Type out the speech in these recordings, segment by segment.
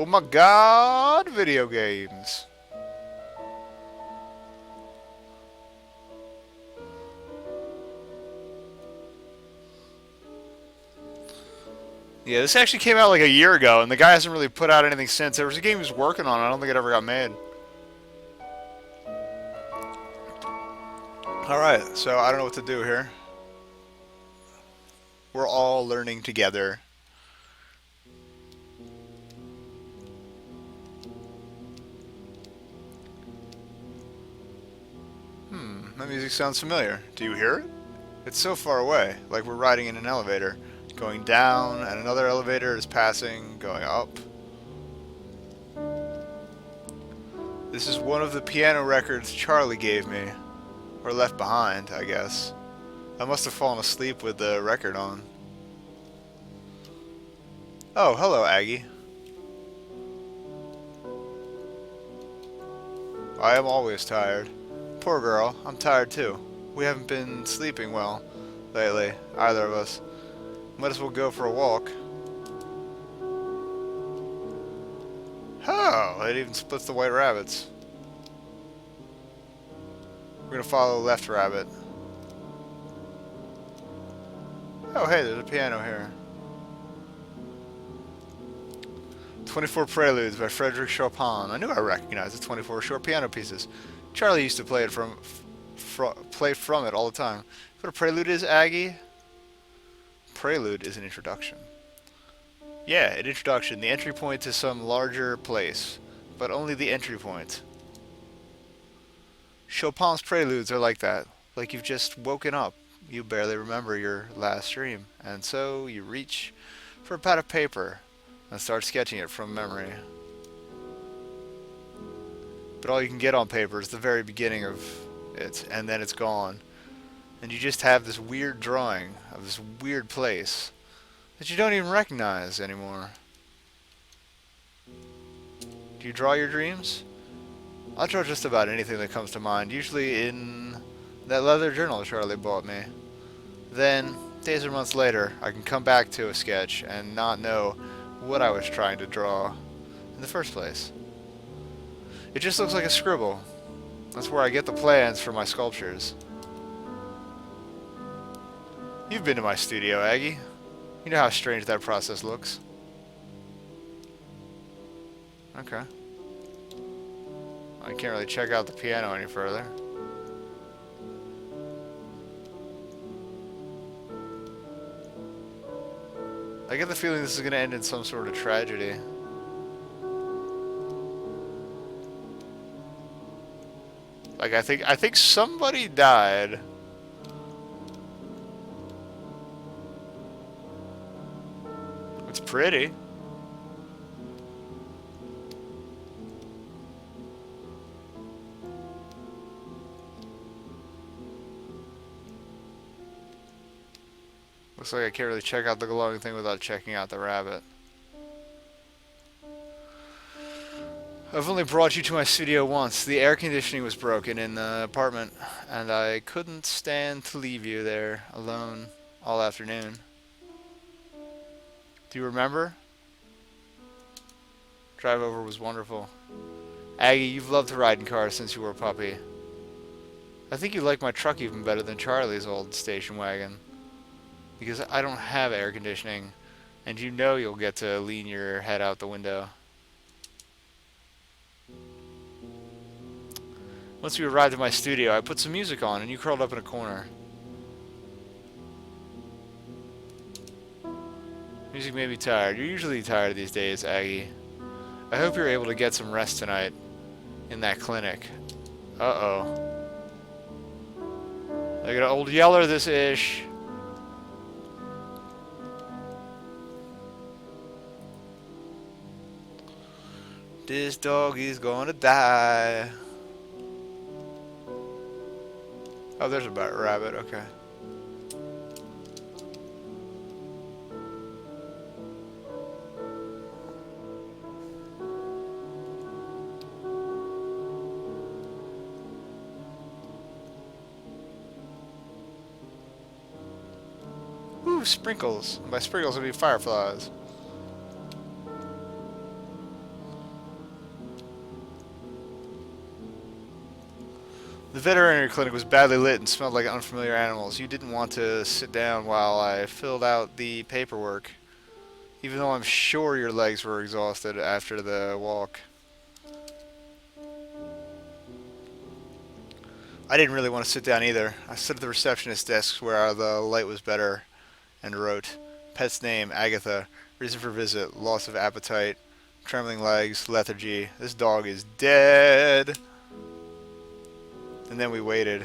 Oh my god, video games. Yeah, this actually came out like a year ago, and the guy hasn't really put out anything since. There was a game he was working on. I don't think it ever got made. Alright, so I don't know what to do here. We're all learning together. That music sounds familiar. Do you hear it? It's so far away, like we're riding in an elevator. Going down, and another elevator is passing, going up. This is one of the piano records Charlie gave me. Or left behind, I guess. I must have fallen asleep with the record on. Oh, hello, Aggie. I am always tired. Poor girl, I'm tired too. We haven't been sleeping well lately, either of us. Might as well go for a walk. Oh, it even splits the white rabbits. We're gonna follow left rabbit. Oh, hey, there's a piano here. 24 Preludes by Frederick Chopin. I knew I recognized the 24 short piano pieces. Charlie used to play it play from it all the time. What a prelude is, Aggie? Prelude is an introduction. Yeah, an introduction. The entry point to some larger place. But only the entry point. Chopin's preludes are like that. Like you've just woken up. You barely remember your last dream. And so you reach for a pad of paper and start sketching it from memory. But all you can get on paper is the very beginning of it, and then it's gone. And you just have this weird drawing of this weird place that you don't even recognize anymore. Do you draw your dreams? I draw just about anything that comes to mind, usually in that leather journal Charlie bought me. Then, days or months later, I can come back to a sketch and not know what I was trying to draw in the first place. It just looks like a scribble. That's where I get the plans for my sculptures. You've been to my studio, Aggie. You know how strange that process looks. Okay. I can't really check out the piano any further. I get the feeling this is going to end in some sort of tragedy. Like I think somebody died. It's pretty. Looks like I can't really check out the glowing thing without checking out the rabbit. I've only brought you to my studio once. The air conditioning was broken in the apartment, and I couldn't stand to leave you there alone all afternoon. Do you remember? Drive over was wonderful. Aggie, you've loved to ride in cars since you were a puppy. I think you like my truck even better than Charlie's old station wagon. Because I don't have air conditioning, and you know you'll get to lean your head out the window. Once we arrived at my studio, I put some music on, and you curled up in a corner. Music made me tired. You're usually tired these days, Aggie. I hope you're able to get some rest tonight in that clinic. Uh-oh. Look at old Yeller this ish. This dog is gonna die. Oh, there's a rabbit, okay. Ooh, sprinkles. And by sprinkles, I mean fireflies. The veterinary clinic was badly lit and smelled like unfamiliar animals. You didn't want to sit down while I filled out the paperwork, even though I'm sure your legs were exhausted after the walk. I didn't really want to sit down either. I stood at the receptionist desk where the light was better and wrote, pet's name, Agatha, reason for visit, loss of appetite, trembling legs, lethargy. This dog is dead. And then we waited.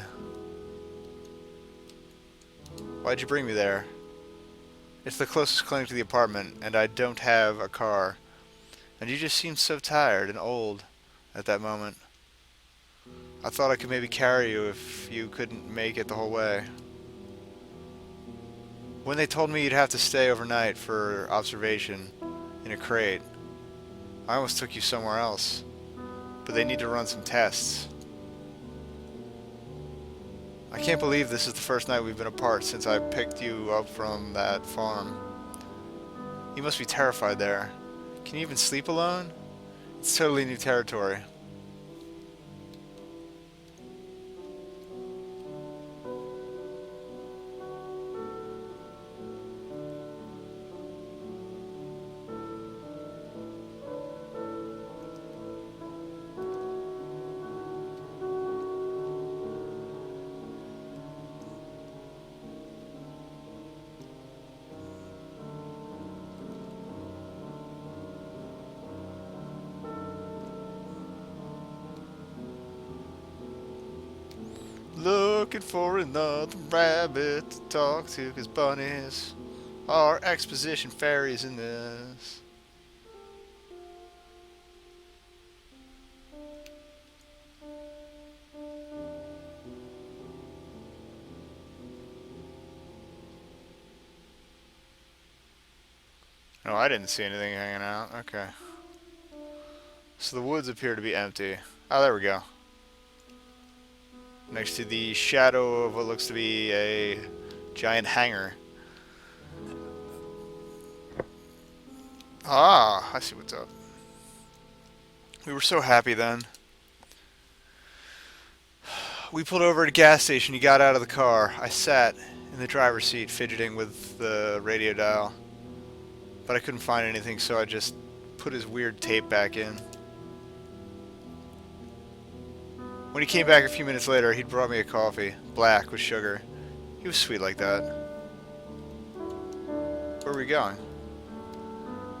Why'd you bring me there? It's the closest clinic to the apartment, and I don't have a car. And you just seemed so tired and old at that moment. I thought I could maybe carry you if you couldn't make it the whole way. When they told me you'd have to stay overnight for observation in a crate, I almost took you somewhere else. But they need to run some tests. I can't believe this is the first night we've been apart since I picked you up from that farm. You must be terrified there. Can you even sleep alone? It's totally new territory. Looking for another rabbit to talk to, 'cause bunnies are exposition fairies in this. No, I didn't see anything hanging out. Okay. So the woods appear to be empty. Oh, there we go. Next to the shadow of what looks to be a giant hangar. Ah, I see what's up. We were so happy then. We pulled over at a gas station. You got out of the car. I sat in the driver's seat, fidgeting with the radio dial. But I couldn't find anything, so I just put his weird tape back in. When he came back a few minutes later, he'd brought me a coffee, black with sugar. He was sweet like that. Where were we going?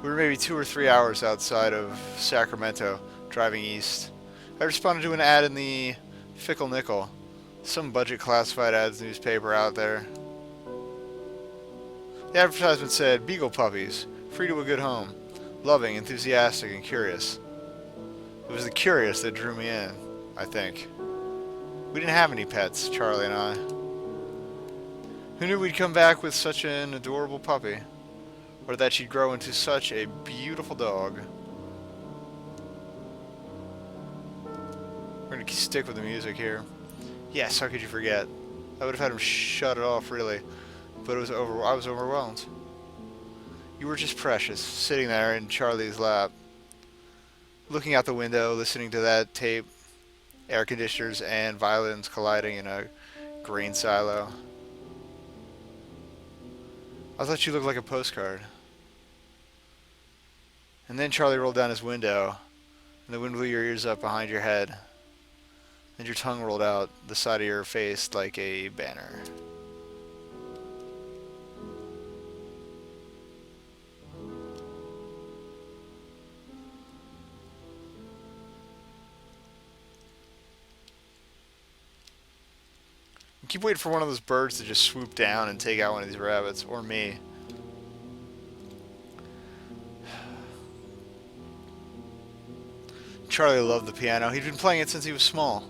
We were maybe 2 or 3 hours outside of Sacramento, driving east. I responded to an ad in the Fickle Nickel, some budget classified ads newspaper out there. The advertisement said, "Beagle puppies, free to a good home, loving, enthusiastic, and curious." It was the curious that drew me in, I think. We didn't have any pets, Charlie and I. Who knew we'd come back with such an adorable puppy? Or that she'd grow into such a beautiful dog? We're gonna stick with the music here. Yes, how could you forget? I would have had him shut it off, really. But I was overwhelmed. You were just precious, sitting there in Charlie's lap, looking out the window, listening to that tape, air conditioners and violins colliding in a grain silo. I thought you looked like a postcard. And then Charlie rolled down his window, and the wind blew your ears up behind your head, and your tongue rolled out the side of your face like a banner. I keep waiting for one of those birds to just swoop down and take out one of these rabbits, or me. Charlie loved the piano. He'd been playing it since he was small.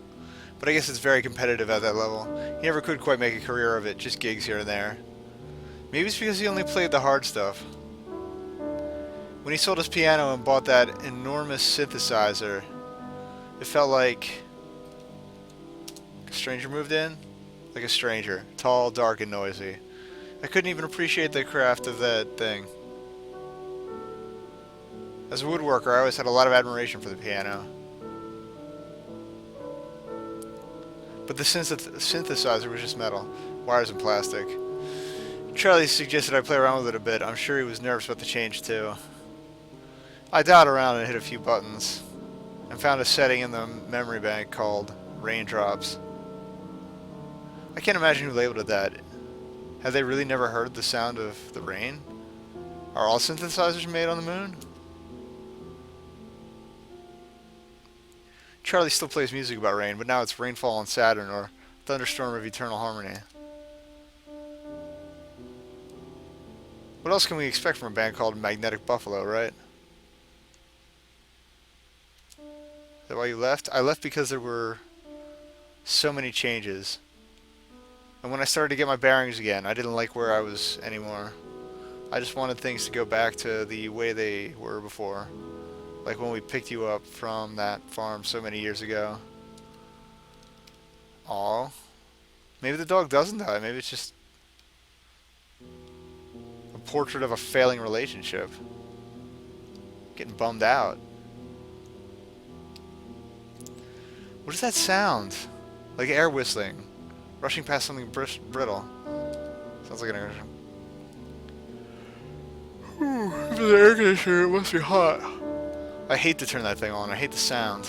But I guess it's very competitive at that level. He never could quite make a career of it, just gigs here and there. Maybe it's because he only played the hard stuff. When he sold his piano and bought that enormous synthesizer, it felt like a stranger moved in. Like a stranger. Tall, dark, and noisy. I couldn't even appreciate the craft of that thing. As a woodworker, I always had a lot of admiration for the piano. but the synthesizer was just metal, wires and plastic. Charlie suggested I play around with it a bit. I'm sure he was nervous about the change too. I dialed around and hit a few buttons, and found a setting in the memory bank called raindrops. I can't imagine who labeled it that. Have they really never heard the sound of the rain? Are all synthesizers made on the moon? Charlie still plays music about rain, but now it's Rainfall on Saturn or Thunderstorm of Eternal Harmony. What else can we expect from a band called Magnetic Buffalo, right? Is that why you left? I left because there were so many changes. And when I started to get my bearings again, I didn't like where I was anymore. I just wanted things to go back to the way they were before. Like when we picked you up from that farm so many years ago. Aw. Maybe the dog doesn't die. Maybe it's just a portrait of a failing relationship. Getting bummed out. What does that sound? Like air whistling. Rushing past something brittle. Sounds like an air... If it's an air conditioner, it must be hot. I hate to turn that thing on. I hate the sound.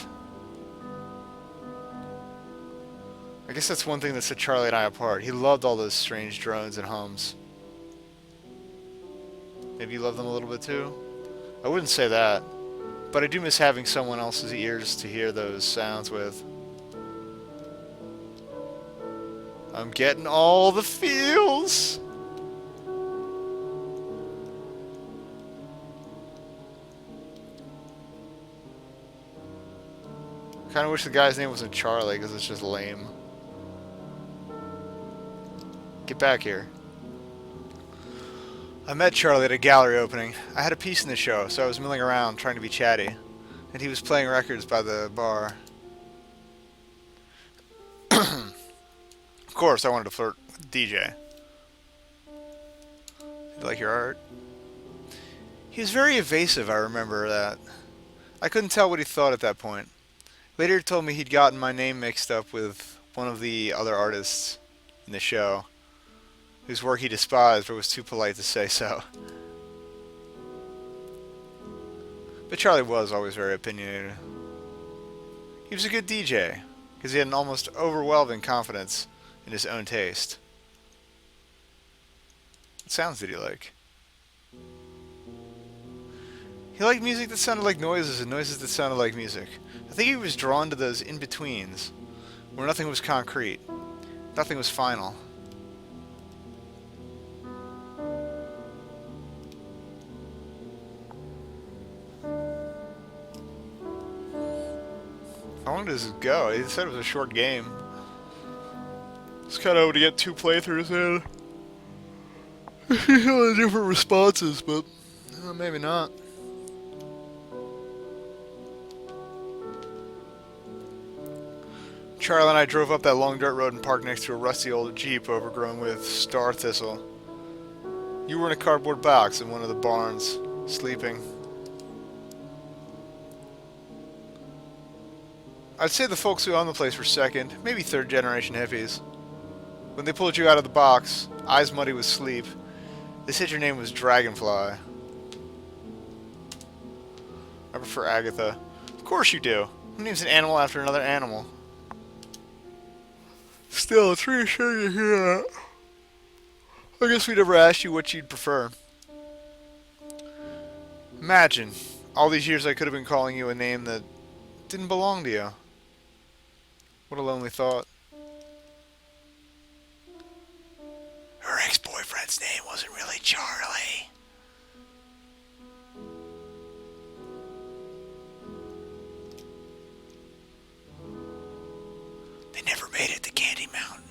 I guess that's one thing that set Charlie and I apart. He loved all those strange drones and hums. Maybe you love them a little bit too? I wouldn't say that. But I do miss having someone else's ears to hear those sounds with. I'm getting all the feels! Kinda wish the guy's name wasn't Charlie, because it's just lame. Get back here. I met Charlie at a gallery opening. I had a piece in the show, so I was milling around trying to be chatty. And he was playing records by the bar. Of course, I wanted to flirt with DJ. You like your art? He was very evasive, I remember that. I couldn't tell what he thought at that point. Later he told me he'd gotten my name mixed up with one of the other artists in the show, whose work he despised but was too polite to say so. But Charlie was always very opinionated. He was a good DJ, because he had an almost overwhelming confidence in his own taste. What sounds did he like? He liked music that sounded like noises and noises that sounded like music. I think he was drawn to those in-betweens, where nothing was concrete, nothing was final. How long does it go? He said it was a short game. It's kind of hoping to get 2 playthroughs in. Different responses, but maybe not. Charlie and I drove up that long dirt road and parked next to a rusty old Jeep overgrown with star thistle. You were in a cardboard box in one of the barns, sleeping. I'd say the folks who owned the place were second, maybe third generation hippies. When they pulled you out of the box, eyes muddy with sleep, they said your name was Dragonfly. I prefer Agatha. Of course you do. Who names an animal after another animal? Still, it's reassuring to hear that. I guess we never asked you what you'd prefer. Imagine, all these years I could have been calling you a name that didn't belong to you. What a lonely thought. Her ex-boyfriend's name wasn't really Charlie. They never made it to Candy Mountain.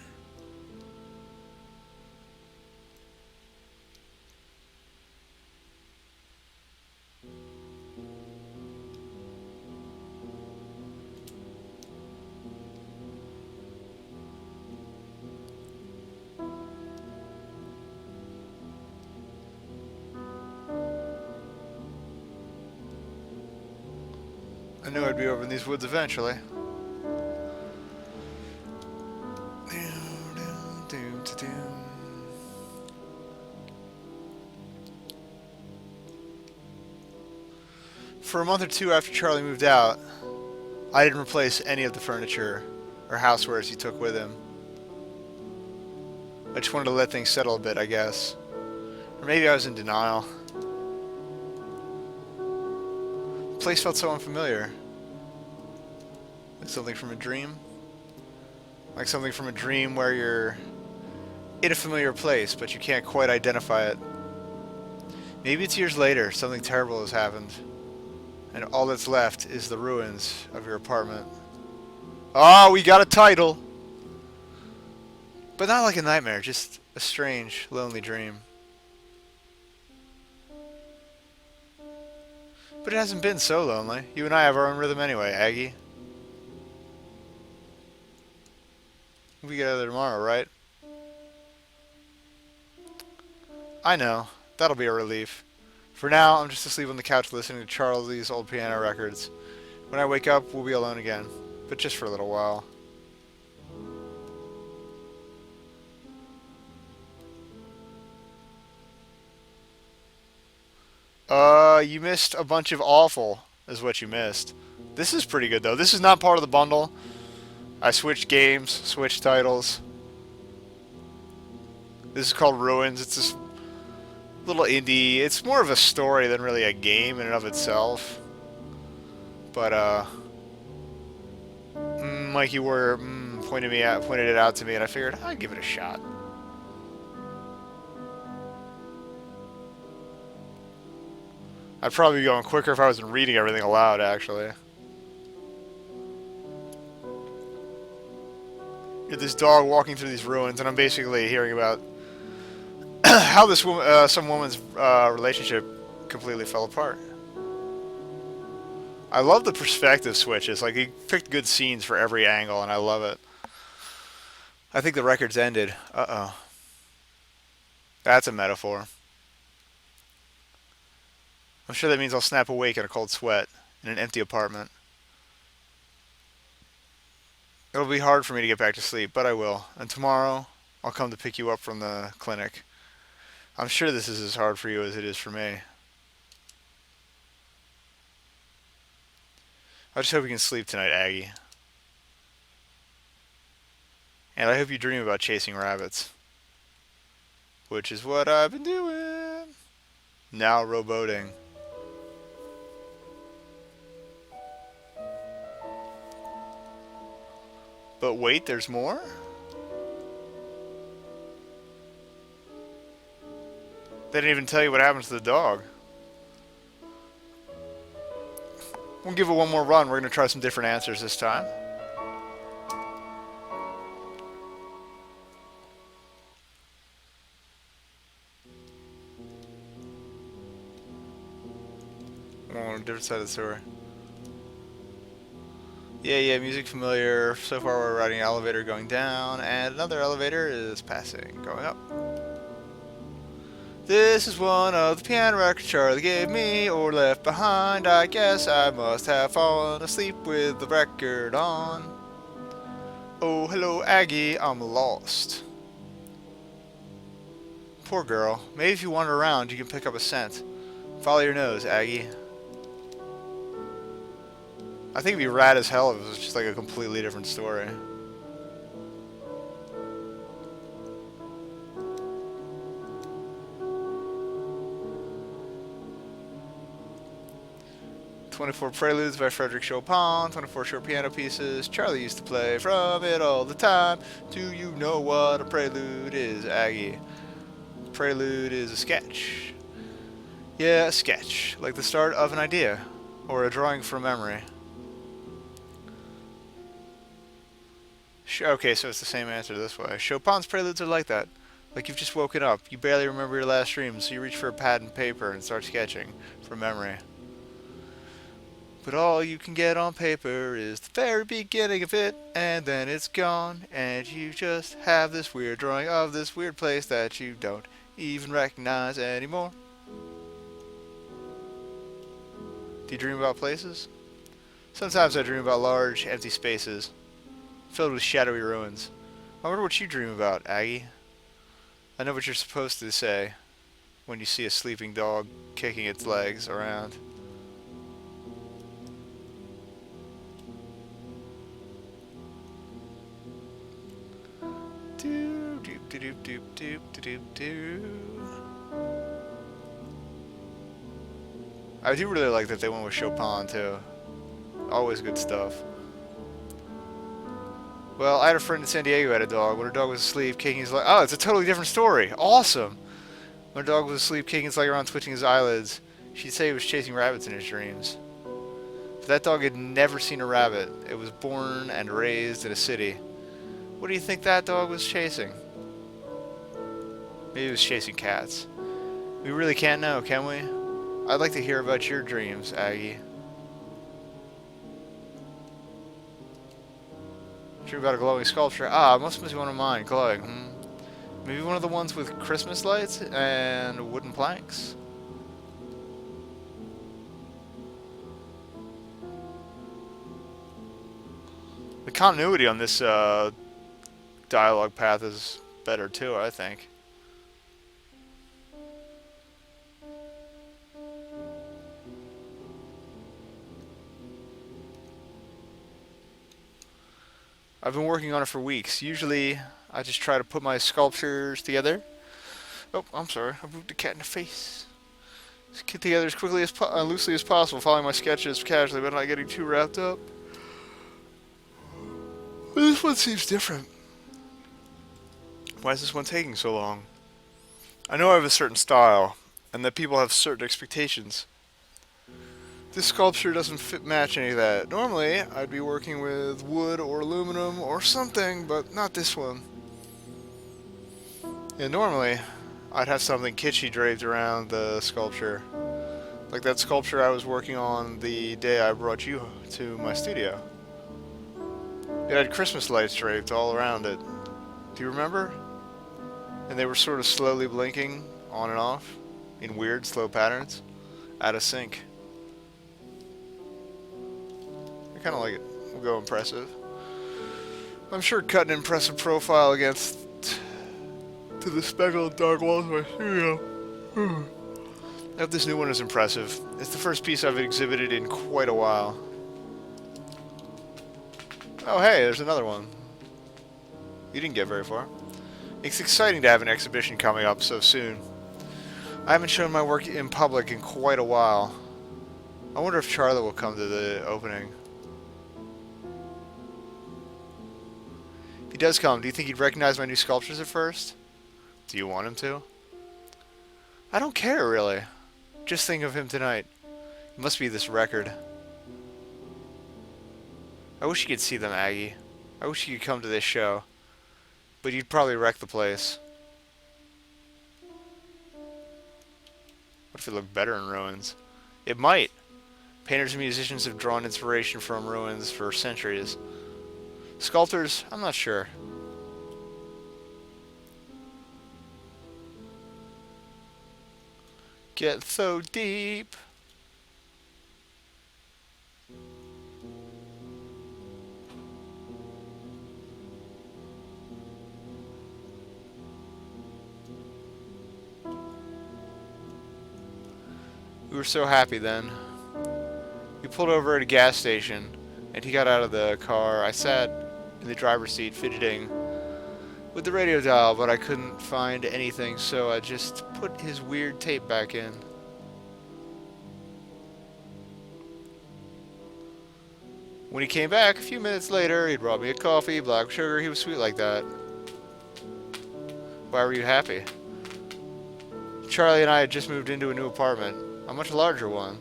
I knew I'd be over in these woods eventually. For a month or two after Charlie moved out, I didn't replace any of the furniture or housewares he took with him. I just wanted to let things settle a bit, I guess. Or maybe I was in denial. The place felt so unfamiliar. Like something from a dream. Like something from a dream where you're in a familiar place, but you can't quite identify it. Maybe it's years later, something terrible has happened, and all that's left is the ruins of your apartment. Oh, we got a title! But not like a nightmare, just a strange, lonely dream. But it hasn't been so lonely. You and I have our own rhythm anyway, Aggie. We'll be together tomorrow, right? I know. That'll be a relief. For now, I'm just asleep on the couch listening to Charlie's old piano records. When I wake up, we'll be alone again. But just for a little while. You missed a bunch of awful, is what you missed. This is pretty good, though. This is not part of the bundle. I switched games, switched titles. This is called Ruins. It's this little indie. It's more of a story than really a game in and of itself. But, Mikey Warrior pointed it out to me, and I figured I'd give it a shot. I'd probably be going quicker if I wasn't reading everything aloud, actually. You're this dog walking through these ruins, and I'm basically hearing about how this woman, some woman's relationship completely fell apart. I love the perspective switches. Like, he picked good scenes for every angle, and I love it. I think the record's ended. Uh-oh. That's a metaphor. I'm sure that means I'll snap awake in a cold sweat in an empty apartment. It'll be hard for me to get back to sleep, but I will. And tomorrow, I'll come to pick you up from the clinic. I'm sure this is as hard for you as it is for me. I just hope you can sleep tonight, Aggie. And I hope you dream about chasing rabbits. Which is what I've been doing. Now rowboating. But wait, there's more? They didn't even tell you what happens to the dog. We'll give it one more run. We're going to try some different answers this time. On a different side of the story. Yeah, music familiar. So far we're riding an elevator going down, and another elevator is passing, going up. This is one of the piano records Charlie gave me, or left behind. I guess I must have fallen asleep with the record on. Oh, hello, Aggie, I'm lost. Poor girl. Maybe if you wander around, you can pick up a scent. Follow your nose, Aggie. I think it'd be rad as hell if it was just like a completely different story. "24 Preludes" by Frederick Chopin, 24 short piano pieces. Charlie used to play from it all the time. Do you know what a prelude is, Aggie? Prelude is a sketch. Yeah, a sketch. Like the start of an idea. Or a drawing from memory. Okay, so it's the same answer this way. Chopin's preludes are like that. Like you've just woken up. You barely remember your last dream, so you reach for a pad and paper and start sketching from memory. But all you can get on paper is the very beginning of it, and then it's gone, and you just have this weird drawing of this weird place that you don't even recognize anymore. Do you dream about places? Sometimes I dream about large, empty spaces, filled with shadowy ruins. I wonder what you dream about, Aggie. I know what you're supposed to say when you see a sleeping dog kicking its legs around. Doop doop doop doop doop doop doop. I do really like that they went with Chopin too. Always good stuff. Well, I had a friend in San Diego who had a dog. When her dog was asleep, kicking his leg. Oh, it's a totally different story. Awesome. When her dog was asleep, kicking his leg around, twitching his eyelids, she'd say he was chasing rabbits in his dreams. But that dog had never seen a rabbit. It was born and raised in a city. What do you think that dog was chasing? Maybe it was chasing cats. We really can't know, can we? I'd like to hear about your dreams, Aggie. Dream about a glowing sculpture. Ah, must be one of mine. Glowing. Maybe one of the ones with Christmas lights and wooden planks. The continuity on this dialogue path is better too, I think. I've been working on it for weeks. Usually, I just try to put my sculptures together. Oh, I'm sorry. I moved the cat in the face. Just get together as quickly as loosely as possible, following my sketches casually, but not getting too wrapped up. But this one seems different. Why is this one taking so long? I know I have a certain style, and that people have certain expectations. This sculpture doesn't match any of that. Normally, I'd be working with wood or aluminum or something, but not this one. And normally, I'd have something kitschy draped around the sculpture. Like that sculpture I was working on the day I brought you to my studio. It had Christmas lights draped all around it. Do you remember? And they were sort of slowly blinking on and off in weird, slow patterns. Out of sync. I kind of like it. We'll go impressive. I'm sure cutting an impressive profile against to the speckled dark walls of my studio. I hope this new one is impressive. It's the first piece I've exhibited in quite a while. Oh hey, there's another one. You didn't get very far. It's exciting to have an exhibition coming up so soon. I haven't shown my work in public in quite a while. I wonder if Charlie will come to the opening. If he does come, do you think he'd recognize my new sculptures at first? Do you want him to? I don't care, really. Just think of him tonight. It must be this record. I wish you could see them, Aggie. I wish you could come to this show. But you'd probably wreck the place. What if it looked better in ruins? It might. Painters and musicians have drawn inspiration from ruins for centuries. Sculptors, I'm not sure. Get so deep. We were so happy then. We pulled over at a gas station, and he got out of the car. I sat in the driver's seat fidgeting with the radio dial, but I couldn't find anything, so I just put his weird tape back in. When he came back a few minutes later, he brought me a coffee, black sugar. He was sweet like that. Why were you happy? Charlie and I had just moved into a new apartment, a much larger one.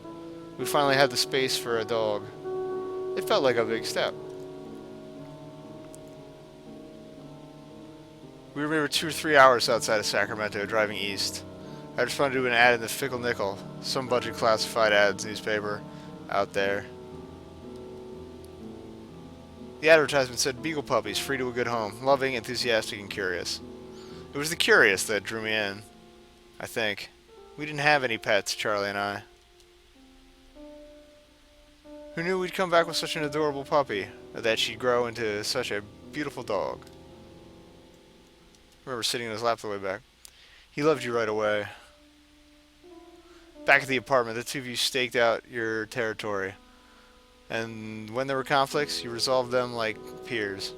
We finally had the space for a dog. It felt like a big step. We were maybe 2 or 3 hours outside of Sacramento, driving east. I responded to an ad in the Fickle Nickel, some budget classified ads newspaper out there. The advertisement said, "Beagle puppies, free to a good home, loving, enthusiastic, and curious." It was the curious that drew me in, I think. We didn't have any pets, Charlie and I. Who knew we'd come back with such an adorable puppy, or that she'd grow into such a beautiful dog? I remember sitting in his lap the way back. He loved you right away. Back at the apartment, the two of you staked out your territory. And when there were conflicts, you resolved them like peers.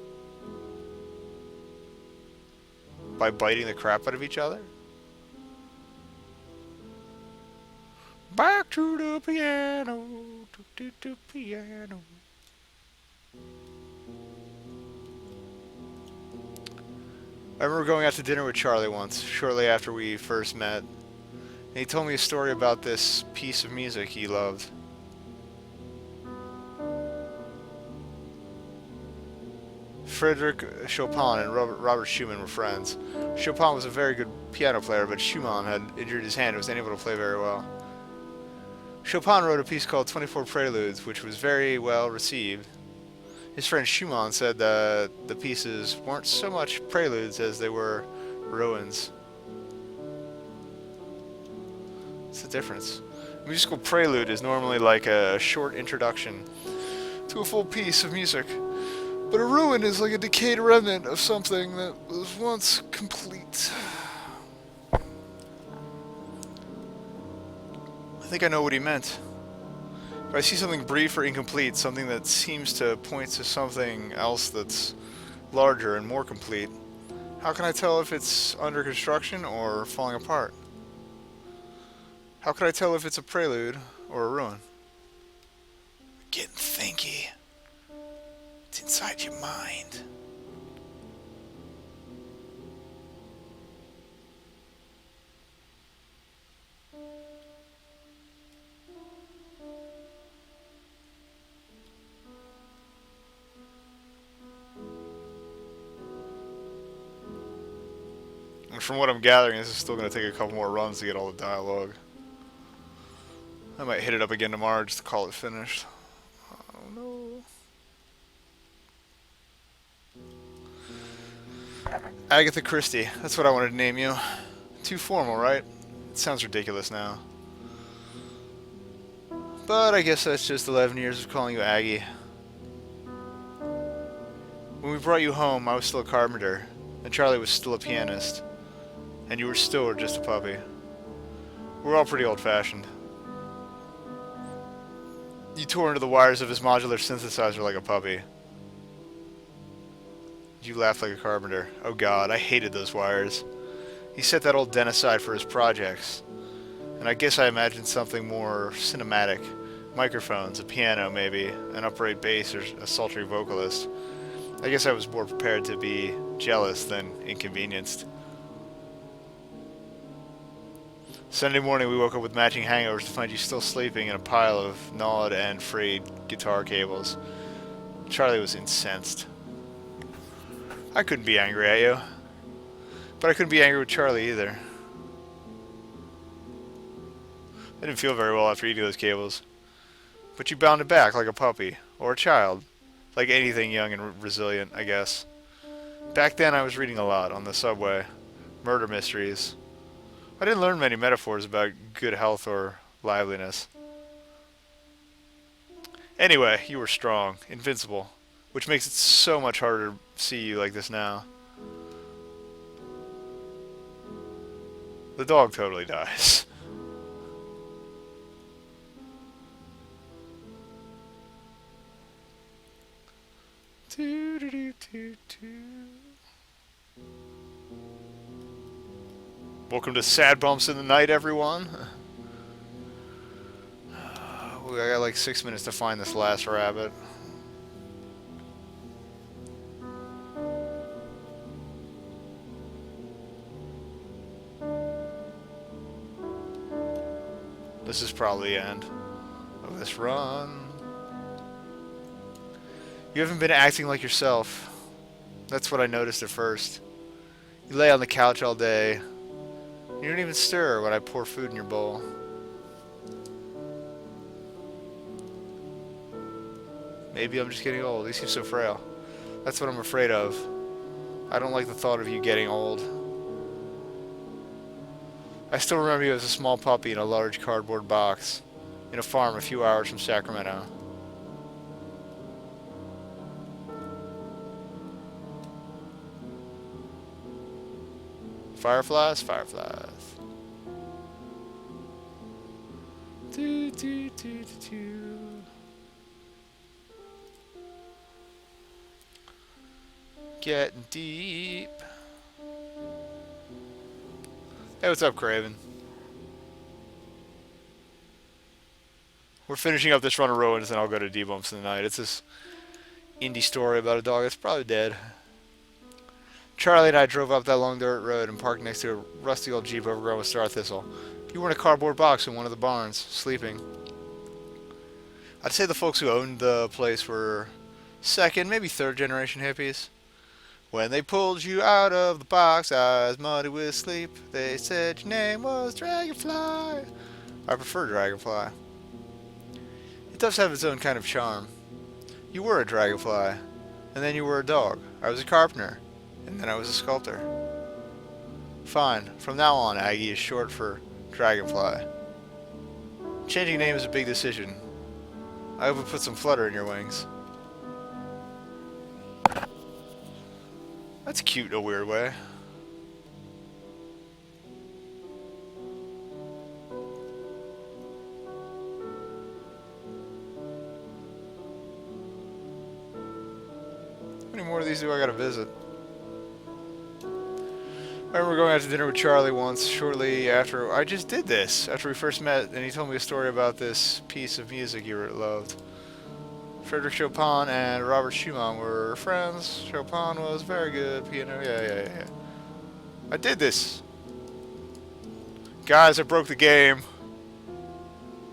By biting the crap out of each other? Back to the piano, to the piano. I remember going out to dinner with Charlie once, shortly after we first met. And he told me a story about this piece of music he loved. Frederick Chopin and Robert Schumann were friends. Chopin was a very good piano player, but Schumann had injured his hand and was unable to play very well. Chopin wrote a piece called 24 Preludes, which was very well received. His friend Schumann said that the pieces weren't so much preludes as they were ruins. What's the difference? A musical prelude is normally like a short introduction to a full piece of music. But a ruin is like a decayed remnant of something that was once complete. I think I know what he meant. If I see something brief or incomplete, something that seems to point to something else that's larger and more complete, how can I tell if it's under construction or falling apart? How can I tell if it's a prelude or a ruin? Getting thinky. It's inside your mind. And from what I'm gathering, this is still going to take a couple more runs to get all the dialogue. I might hit it up again tomorrow just to call it finished. Oh no. Agatha Christie. That's what I wanted to name you. Too formal, right? It sounds ridiculous now. But I guess that's just 11 years of calling you Aggie. When we brought you home, I was still a carpenter, and Charlie was still a pianist. And you were still just a puppy. We're all pretty old-fashioned. You tore into the wires of his modular synthesizer like a puppy. You laughed like a carpenter. Oh god, I hated those wires. He set that old den aside for his projects. And I guess I imagined something more cinematic. Microphones, a piano maybe, an upright bass, or a sultry vocalist. I guess I was more prepared to be jealous than inconvenienced. Sunday morning we woke up with matching hangovers to find you still sleeping in a pile of gnawed and frayed guitar cables. Charlie was incensed. I couldn't be angry at you. But I couldn't be angry with Charlie either. I didn't feel very well after eating those cables. But you bounded back like a puppy, or a child. Like anything young and resilient, I guess. Back then I was reading a lot on the subway. Murder mysteries. I didn't learn many metaphors about good health or liveliness. Anyway, you were strong, invincible, which makes it so much harder to see you like this now. The dog totally dies. Welcome to Sad Bumps in the Night, everyone. I got like 6 minutes to find this last rabbit. This is probably the end of this run. You haven't been acting like yourself. That's what I noticed at first. You lay on the couch all day. You don't even stir when I pour food in your bowl. Maybe I'm just getting old. You seem so frail. That's what I'm afraid of. I don't like the thought of you getting old. I still remember you as a small puppy in a large cardboard box in a farm a few hours from Sacramento. Fireflies, fireflies. Do, do, do, do, do. Getting deep. Hey, what's up, Craven? We're finishing up this run of ruins, and I'll go to debumps tonight. It's this indie story about a dog that's probably dead. Charlie and I drove up that long dirt road and parked next to a rusty old Jeep overgrown with star thistle. You were in a cardboard box in one of the barns, sleeping. I'd say the folks who owned the place were second, maybe third generation hippies. When they pulled you out of the box, eyes muddy with sleep, they said your name was Dragonfly. I prefer Dragonfly. It does have its own kind of charm. You were a dragonfly, and then you were a dog. I was a carpenter, and then I was a sculptor. Fine, from now on, Aggie is short for Dragonfly. Changing name is a big decision. I hope it puts some flutter in your wings. That's cute in a weird way. How many more of these do I gotta visit? I remember going out to dinner with Charlie once, shortly after I just did this, after we first met, and he told me a story about this piece of music he loved. Frederick Chopin and Robert Schumann were friends. Chopin was very good piano. Yeah. I did this. Guys, I broke the game.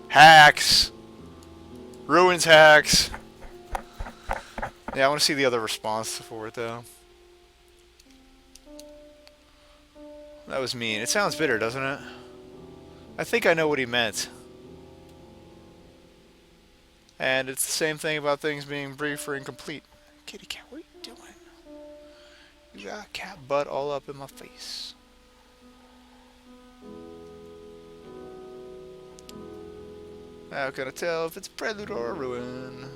Hacks. Ruins hacks. Yeah, I want to see the other response for it, though. That was mean. It sounds bitter, doesn't it? I think I know what he meant. And it's the same thing about things being brief or incomplete. Kitty cat, what are you doing? You got cat butt all up in my face. How can I tell if it's a prelude or a ruin?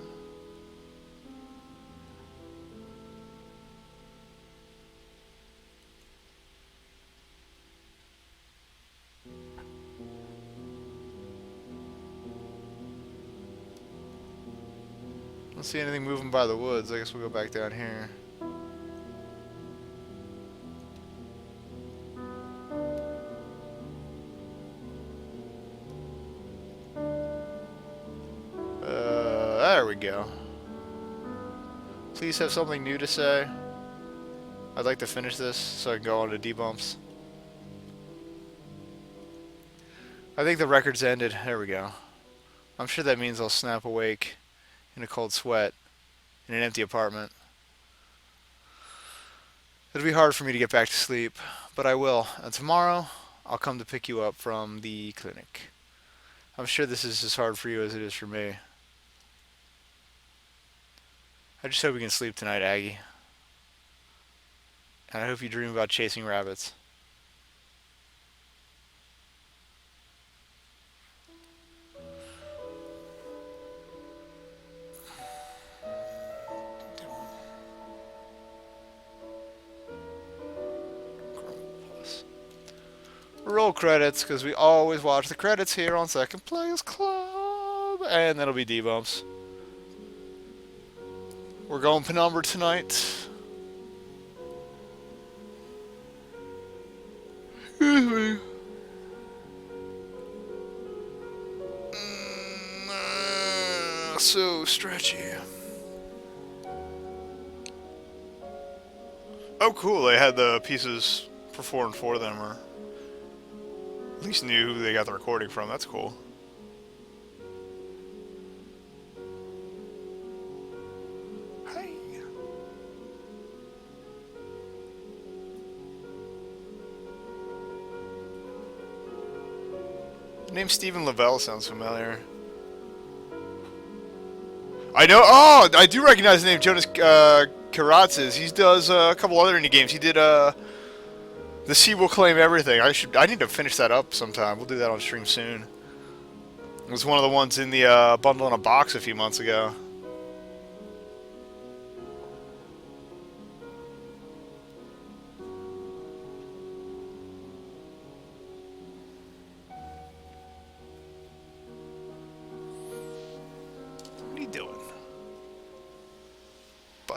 Don't see anything moving by the woods. I guess we'll go back down here. There we go. Please have something new to say. I'd like to finish this so I can go on to debumps. I think the record's ended. There we go. I'm sure that means I'll snap awake in a cold sweat in an empty apartment. It'll be hard for me to get back to sleep, but I will. And tomorrow, I'll come to pick you up from the clinic. I'm sure this is as hard for you as it is for me. I just hope you can sleep tonight, Aggie. And I hope you dream about chasing rabbits. Roll credits, because we always watch the credits here on Second Players Club. And that'll be debumps. We're going penumbra tonight. Excuse me. So stretchy. Oh, cool. They had the pieces performed for them, or at least knew who they got the recording from. That's cool. Hey. The name Stephen Lavelle sounds familiar. I know. Oh, I do recognize the name Jonas Karatzis. He does a couple other indie games. He did The Sea Will Claim Everything. I need to finish that up sometime. We'll do that on stream soon. It was one of the ones in the bundle in a box a few months ago.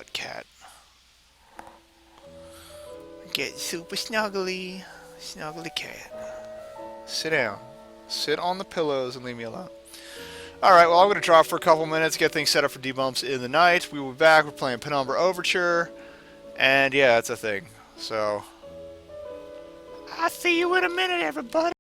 butt, cat. Get super snuggly. Snuggly cat. Sit down. Sit on the pillows and leave me alone. Alright, well, I'm going to drop for a couple minutes, get things set up for debumps in the night. We will be back. We're playing Penumbra Overture. And yeah, it's a thing. So, I'll see you in a minute, everybody.